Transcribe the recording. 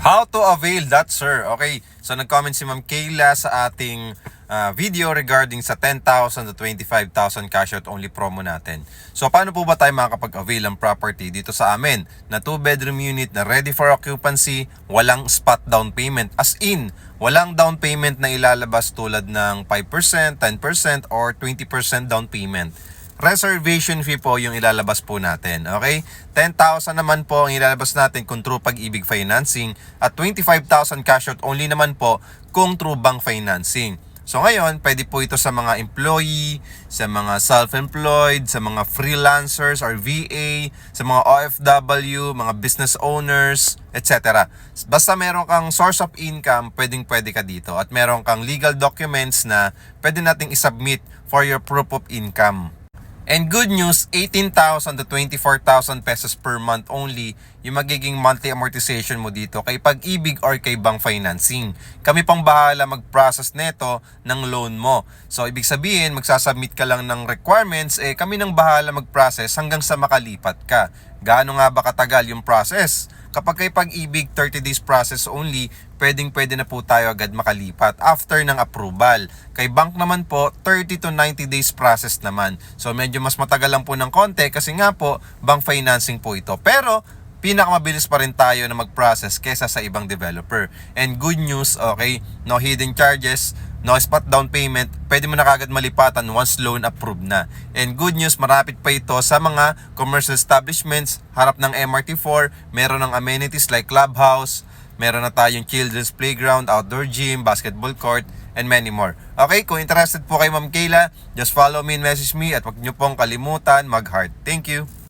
How to avail that, sir? Okay, so nag-comment si Ma'am Kayla sa ating video regarding sa 10,000 to 25,000 cash out only promo natin. So paano po ba tayo makakapag-avail ng property dito sa amin na 2-bedroom unit na ready for occupancy, walang spot down payment? As in, walang down payment na ilalabas tulad ng 5%, 10% or 20% down payment. Reservation fee po yung ilalabas po natin, okay? 10,000 naman po ang ilalabas natin kung true Pag-ibig financing at 25,000 cash out only naman po kung true bank financing. So ngayon, pwede po ito sa mga employee, sa mga self-employed, sa mga freelancers or VA, sa mga OFW, mga business owners, etc. Basta meron kang source of income, pwede ka dito. At meron kang legal documents na pwede nating isubmit for your proof of income. And good news, 18,000 to 24,000 pesos per month only yung magiging monthly amortization mo dito kay Pag-ibig or kay bank financing. Kami pang bahala mag-process neto ng loan mo. So ibig sabihin, magsasubmit ka lang ng requirements, kami nang bahala mag-process hanggang sa makalipat ka. Gaano nga ba katagal yung process? Kapag kay Pag-ibig, 30 days process only, pwede na po tayo agad makalipat after ng approval. Kay bank naman po, 30 to 90 days process naman. So medyo mas matagal lang po ng konti kasi nga po, bank financing po ito. Pero pinakamabilis pa rin tayo na mag-process kesa sa ibang developer. And good news, okay, no hidden charges, no spot down payment, pwede mo na kagad malipatan once loan approved na. And good news, marapit pa ito sa mga commercial establishments, harap ng MRT4, meron ng amenities like clubhouse, meron na tayong children's playground, outdoor gym, basketball court, and many more. Okay, kung interested po kay Ma'am Kayla, just follow me and message me at huwag niyo pong kalimutan mag-heart. Thank you!